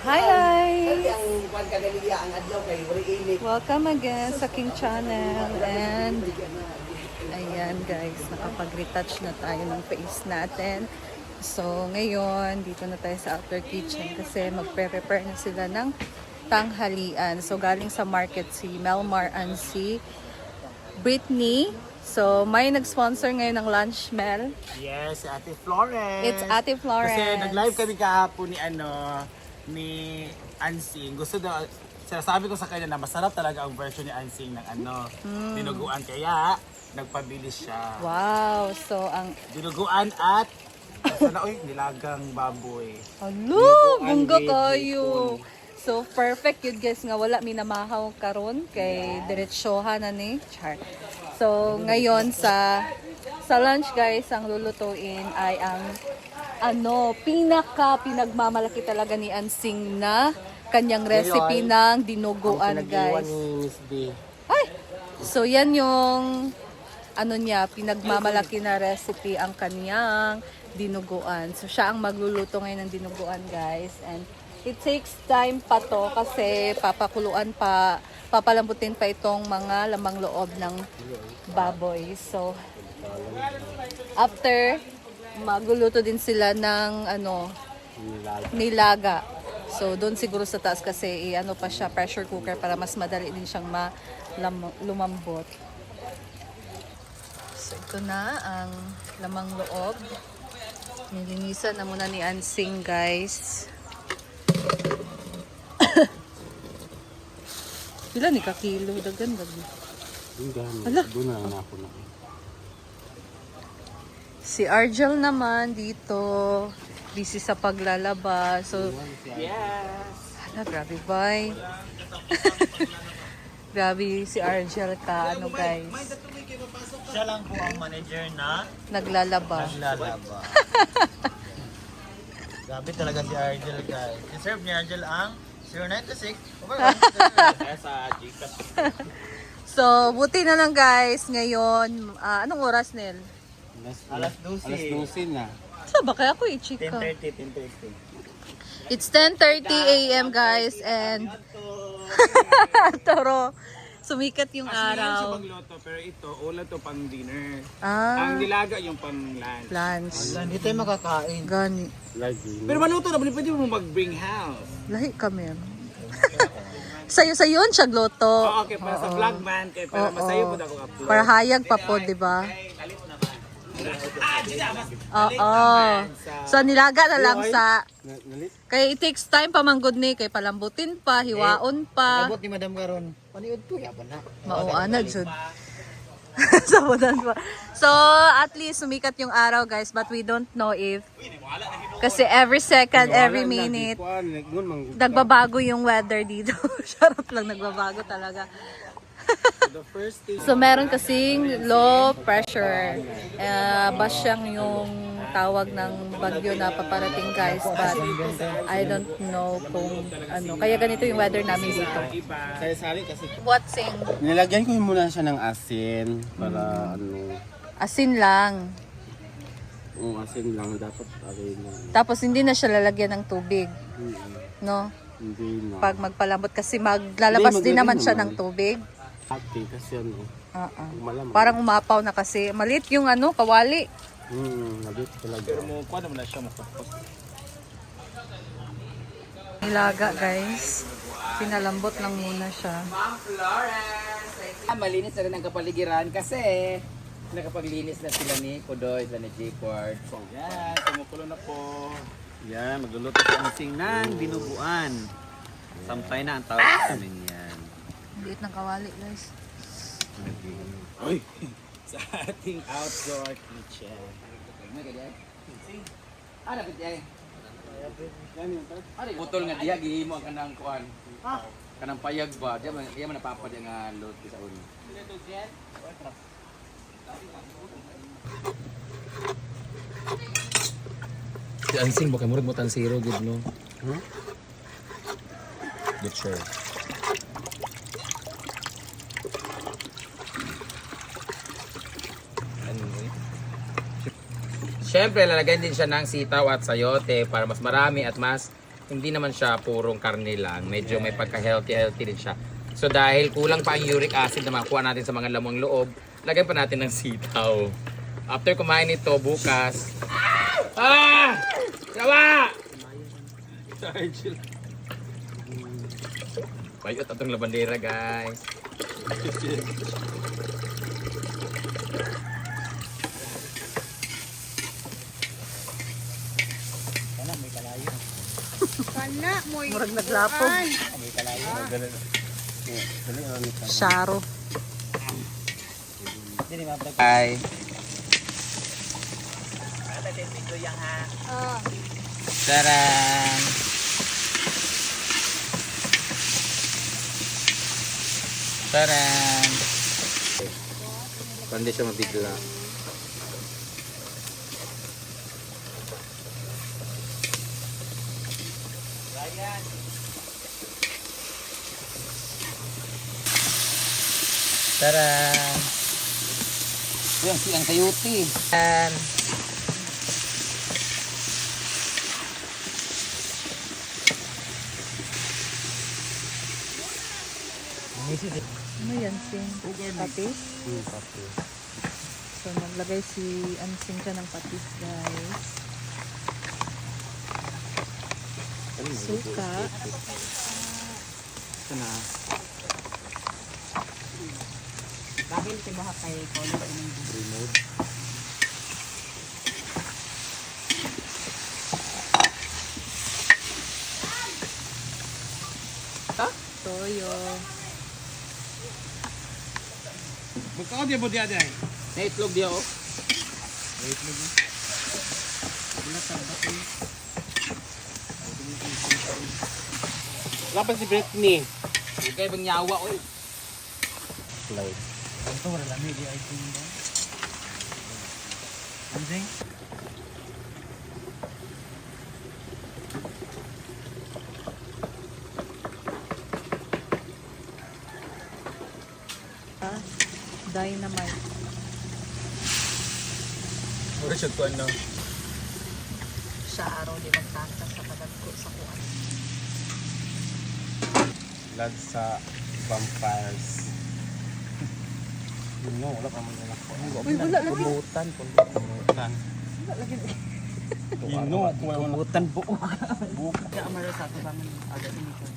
Hi guys! Welcome again sa King Channel. And ayan guys, nakapag-retouch na tayo ng face natin. So ngayon, dito na tayo sa outer kitchen kasi magpe-prepare na sila ng tanghalian. So galing sa market si Melmar and si Brittany. So may nag-sponsor ngayon ng lunch, Mel. Yes, Ate Florence. It's Ate Florence. Kasi nag-live kami kahapon ni Ansing. Gusto daw, sinasabi ko sa kanya na masarap talaga ang version ni Ansing ng dinuguan. Kaya nagpabili siya. Wow! So ang Dinuguan at nilagang baboy. Hello! Bungga kayo! So, perfect yun guys nga. Wala minamahaw karon kay diretsyohan na ni Char. So, ngayon sa lunch guys, ang lulutuin ay ang pinagmamalaki talaga ni Ansing na kanyang recipe ng dinuguan guys. Ay! So, yan yung pinagmamalaki na recipe ang kanyang dinuguan. So, siya ang magluluto ngayon ng dinuguan guys. And it takes time pa to kasi papalambutin pa itong mga lamang loob ng baboy. So, after, magluluto din sila ng nilaga. So, doon siguro sa taas kasi pa siya, pressure cooker para mas madali din siyang lumambot. So, ito na ang lamang loob. Nilinisan na muna ni Ansing guys. Pila ni kakilo, dagan dagdi. Hala. Si Argel naman dito, busy sa paglalaba. So, Yes! hala, grabe bye. Grabe si Argel ka, guys. Siya lang po ang manager na Naglalaba. Grabe talaga si Argel guys. Deserve ni Argel ang 096 sa Gcash. So, buti na lang guys, ngayon, anong oras Nel? Alas 12 na. Saan ba kaya ako i-chika? 10:30. It's 10:30 a.m. guys and Toro, sumikat yung Actually, yan siya araw. pangloto, pero ito, ulam to pang dinner. Ah, Ang nilaga yung pang lunch. lunch. Hindi tayo makakain. Gani. Pero maluto na, pwede mo mag-bring house. Lahi kami. Sayo yun siya gloto. Oh, okay, para sa vlog man, kaya para masayo po ako upload. Para hayag pa po, di ba? Oo. So nilaga na lang sa kaya it takes time pa manggod ni kay palambutin pa, hiwaon pa. Abot ni Madam Garon. Paniud to yaban na. Mauana jud. Sabudan pa. So at least sumikat yung araw guys, but we don't know if kasi every second, every minute nagbabago yung weather dito. Charot lang, nagbabago talaga. So meron kasing low pressure. Basyang yung tawag ng bagyo na paparating guys, but I don't know kung ano. Kaya ganito yung weather namin dito. Sari-sari kasi. What's in? Nilagyan ko muna siya ng asin para Asin lang. asin lang dapat Tapos hindi na siya lalagyan ng tubig. No? hindi na. Pag magpalambot kasi maglalabas Hindi, din naman maglagay siya naman. ng tubig. Ate kasi malamang. Parang umapaw na kasi. Malit yung kawali. Nabit talaga. Pero mo pa naman na siya makapos. Nilaga guys. Pinalambot lang muna siya. Malinis na rin ang kapaligiran kasi nakapaglinis na sila ni Kodoy, sila ni J-Port. So yan, kumukulo na po. Yan, magluluto si Ansing ng dinuguan. Sampay na ang tawag namin yan. Liit ng kawali guys. Uy! Sa ating outdoor kitchen. Ano ba diyan? Putol nga diya gihimo ang kanang kuan. Kanang payag ba? Diya man napapad nga load sa ulo. Si Ansing baka murag mo tansiro gud no. Good sure. Siyempre, lalagyan din siya ng sitaw at sayote para mas marami at mas hindi naman siya purong karne lang. Medyo may pagka-healthy din siya. So dahil kulang pa ang uric acid na makuha natin sa mga lamang loob, lagyan pa natin ng sitaw. After kumain ito bukas, Yawa! Bayot atong labandera, guys. Kana mo Murag naglapog. Sharo. Bye. Tarang! Tarang! Hindi siya mabigla. Tarang! Yan si ang kayuti. Yan. Ano yan, Sing? Patis? Patis. So, naglagay si Ansing dyan ng patis, guys. Suka. Ito na. Dahil tibaha kay Colin ng Remote. Toyo. Magkakaw di mo diya diya. Naitlog dia oh. Wala pa si Britney. Okay bang nyawa oy. Light. Ito wala lang di ay tingin. Anjing. Dynamite. Ora siya to ano. Sharo, di magtata sa kadagko sa kuwan. Blood sa vampires. Yun nga, wala pa man nila ko. Uy, wala lagi. Pulutan. Ino, pulutan buo. buka. Kaya amara sa ato ba man aga dito.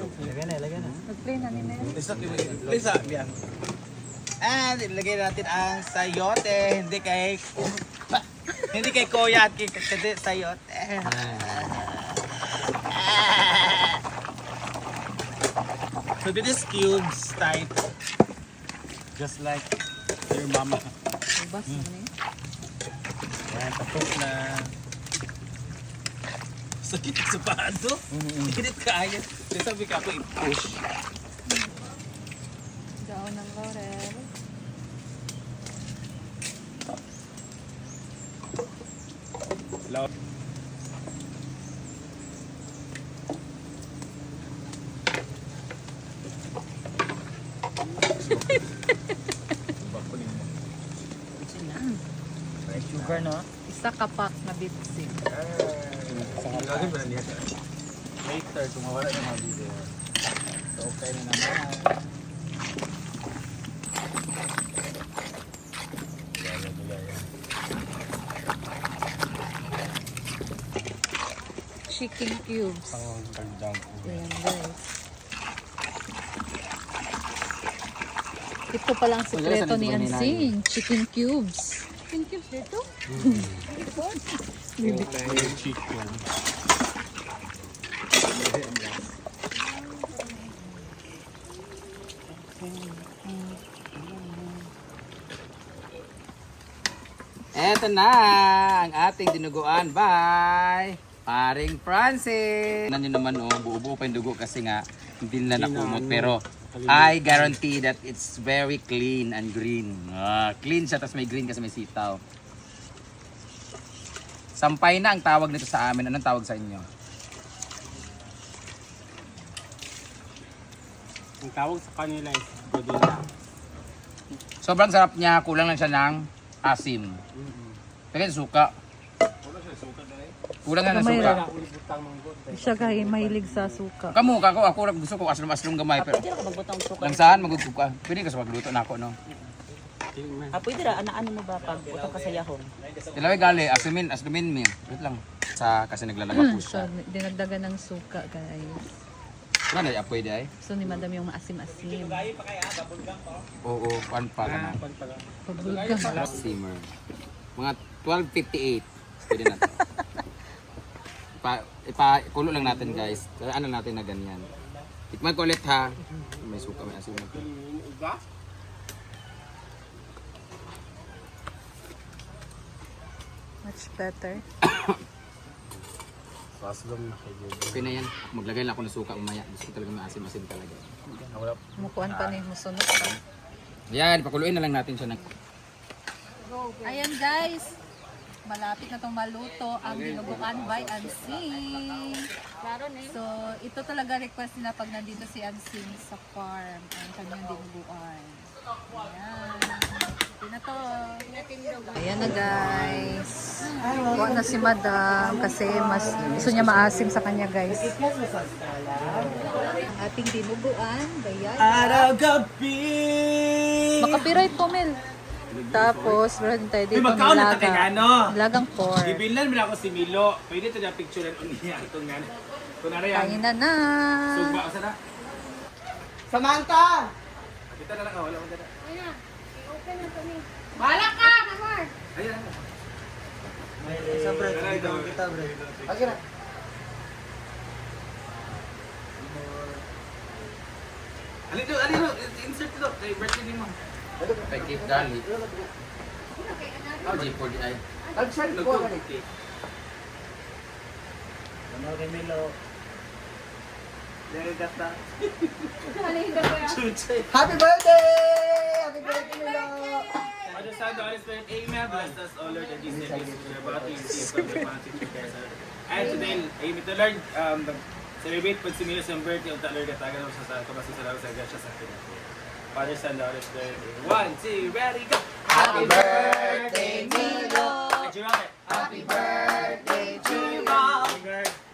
Nag-play na ni Mel. Lisa, yan. And ilagay natin ang sayote, hindi kay Kuya at kay sayote. So this is cubes type. Just like your mama. Ubas na ni. Yan, tapos na. Sakit sa paa to. Sakit kaya. Kasi sabi ka ako i-push. Daon ng laurel. Sugar no? Isa kapak na bitsing. Lagyan ba na niya? Later, kung mawala na mga video. So okay na naman. Chicken cubes. Ayan, guys. Ito palang sikreto ni Ansing. Chicken cubes. Chicken cubes dito? Chicken. Eto na ang ating dinuguan by Paring Francis. Nanyo naman oh, buo-buo pa yung dugo kasi nga hindi na nakumot pero I guarantee that it's very clean and green. Clean siya tapos may green kasi may sitaw. Sampay na ang tawag nito sa amin. Anong tawag sa inyo? Ang tawag sa kanila is godina. Sa Sobrang sarap niya, kulang lang siya ng asim. Kaya suka. Kulang lang ng Gamay suka. lang. Siya kay mahilig sa suka. Kamu, ako gusto ko aslong gamay pero Pwede ra ka magbutang suka. lang saan magugsuka. Pwede ka sa magluto na ako, no? Pwede ra ano mo ba pag butang ka sa yahong? Tilaway gali, aslumin mi. Wait lang. Kasi naglalaba po So, siya. dinagdagan ng suka, guys. Ano na, apoy di ay? So, ni madam yung maasim-asim. Oo, pan pa na. Pabulga. Simmer. Mga 12:58. Pwede na to. Ipakulo lang natin guys. Kaya ano natin na ganyan. Tikman ko ulit ha. May suka, may asin. Much better. Paslong na kayo. Okay na yan. Maglagay lang ako ng suka umaya. Gusto ko talaga may asin-asin talaga. Mukuan pa ni musunod. Yan, pakuluin na lang natin siya ng... Ayan guys, malapit na itong maluto ang dinuguan by Ansing. So, ito talaga request nila pag nandito si Ansing sa farm. Ang kanyang dinuguan. Ayan. Ito na to. Ayan na guys. Kuha na si madam kasi mas gusto niya maasim sa kanya guys. Ang ating dinuguan, bayan. Araw-gabi! Makapiright po, Mel. Tapos, meron tayo dito magkaon na nilaga. tayo, ano? Nilagang pork. Bibilan mo na ako si Milo. Pwede ito na picture niya. Itong nga. Ito na rin yan. Kain na na. Sugba ko sana. Samantha! Kita na lang ka. Wala ko dala. Bahala ka! Namar! Ayan. Sa break, dito kita break. Okay na. Alino. Insert ito. Kay birthday ni mo. Kay Keith Dali. Oh, G4 di ay. Nag-share ko ka rin. Ano kay Milo? Dere gata. Happy birthday! Happy birthday, Milo! Father, Son, the Holy Spirit, amen. Bless us, O Lord, and these things which are about to receive from the bounty of your grace. And today, amen to Lord, celebrate pag si Milo sa birthday, ang Lord, at tagan mo sa kumasa sa lawas sa gasya sa pinako. Father, Son, the Holy Spirit, 1, 2, ready, go! Happy birthday, Milo! Happy birthday to you all!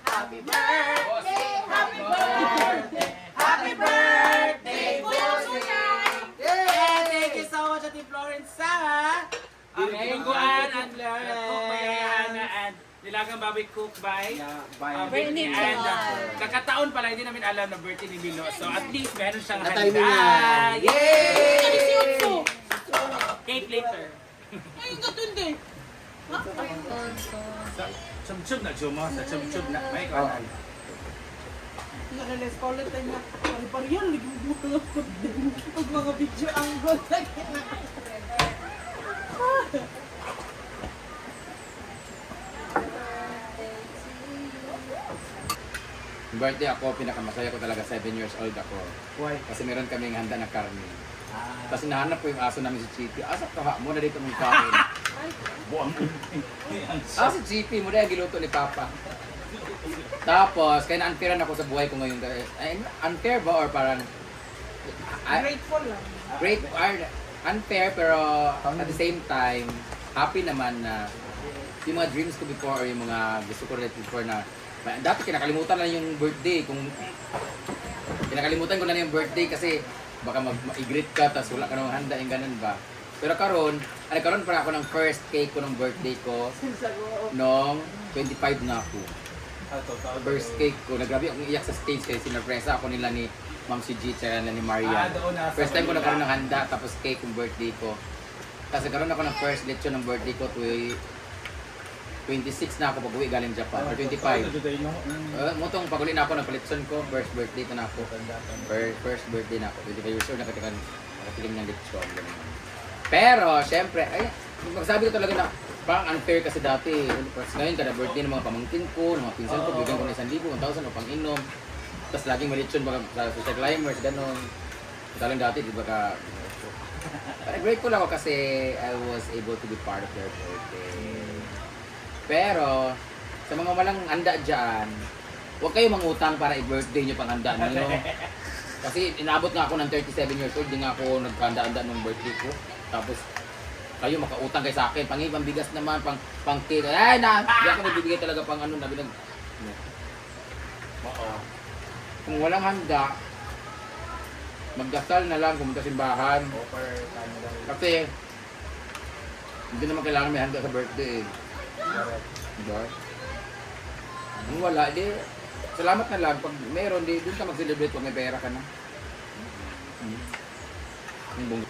Happy birthday! Happy birthday! Happy birthday, Yeah, thank you so much, Ate Florence, sa dinuguan at Cook and nilagang baboy cook by Birthday and July. kakataon pala, hindi namin alam na birthday ni Milo. So at least meron siyang Na-timing handa. niya. Yay! Cake later. Chum-chum na, Jumo. Sa chum-chum na. May ikaw. Nakalas ko ulit tayo na. Pari-pariyan, nagmumulot ko din. Pag mga video angle lagi na. Yung birthday ako, pinakamasaya ko talaga 7 years old ako. Why? Kasi meron kaming handa na karne. Tapos nahanap ko yung aso namin si Chippy. Asa ka ha? Muna dito mong kain. Buwang. Si Chippy, muna yung giluto ni Papa. Tapos, kaya na-unfairan ako sa buhay ko ngayon. Ay, unfair ba or parang... Grateful lang. Unfair pero at the same time, happy naman na yung mga dreams ko before or yung mga gusto ko rin before na dati kinakalimutan na yung birthday kung kinakalimutan ko na yung birthday kasi baka mag-greet ka tapos wala ka nang handa yung ganun ba. Pero karon pa ako ng first cake ko ng birthday ko nung 25 na ako. First cake ko, nagrabi akong iyak sa stage kasi sinurpresa ako nila ni Ma'am si G at ni Maria. First time ko nagkaroon ng handa tapos cake yung birthday ko. Kasi nagkaroon ako ng first lechon ng birthday ko 26 na ako pag-uwi galing Japan, or 25. Mutong pag-uli na ako, nagpalitson ko, first birthday ko na ako. First birthday na ako, 25 years old, nakatikim ng lechon. Pero, syempre, ay, magsabi ko talaga na, parang unfair kasi dati. Ngayon, kada birthday ng mga pamangkin ko, ng mga pinsan ko, bigyan ko na 1,000, 1,000 o pang-inom. Tapos laging malechon, baka sa social climbers, gano'n. Talang dati, di ba ka... Grateful ako kasi I was able to be part of their birthday. Pero, sa mga walang handa dyan, huwag kayo mangutang para i-birthday nyo pang handa nyo. Kasi inabot nga ako ng 37 years old, di nga ako nagkahanda-handa ng birthday ko. Tapos kayo makautang kayo sa akin, pang bigas naman, pang tira. Ay na, hindi ako nagbibigay talaga pang ano na binag. Oo. Kung walang handa, magdasal na lang, pumunta sa simbahan. Kasi hindi naman kailangan may handa sa birthday. Diba? Kung wala, di salamat na lang. Pag meron, di doon ka mag-celebrate pag may pera ka na.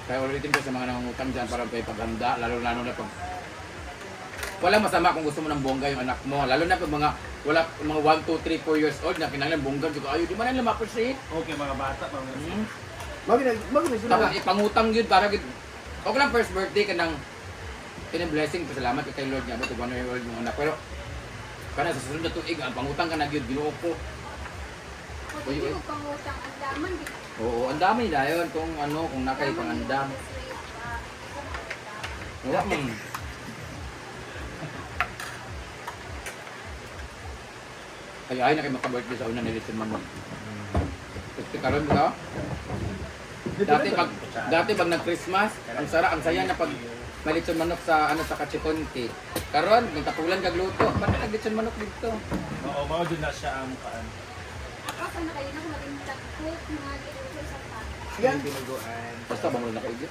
Kaya ulitin ko sa mga nangungutang dyan para kayo paghanda, lalo na pag walang masama kung gusto mo ng bongga yung anak mo, lalo na pag mga 1, 2, 3, 4 years old na kinanglan bongga, di ko ayaw, di man nila ma-appreciate. Okay, mga bata, mga Tapos ipangutang yun para okay lang first birthday ka ng blessing, pasalamat ka kay Lord nga ba, 1 year old yung anak, pero kana sa sunod na tuig, ang pangutang ka na yun, ginoo ko. Uy. Pangutang ang daman, di Oo, ang dami na yun kung nakay pangandam. Wala man. Ay na kayo maka-birthday sa una ni Listen Manok. Kasi karon ba? Dati pag nag-Christmas, ang saya na pag may Lechon Manok sa sa Kachikonti. Karon nagtapulan kag luto, bakit nag-Lechon Manok dito? Oo, mao dyan na siya ang kaan. ako sa nakain ako maging tagkot, mga ginagawa sa pag. Basta ba mo na kayo?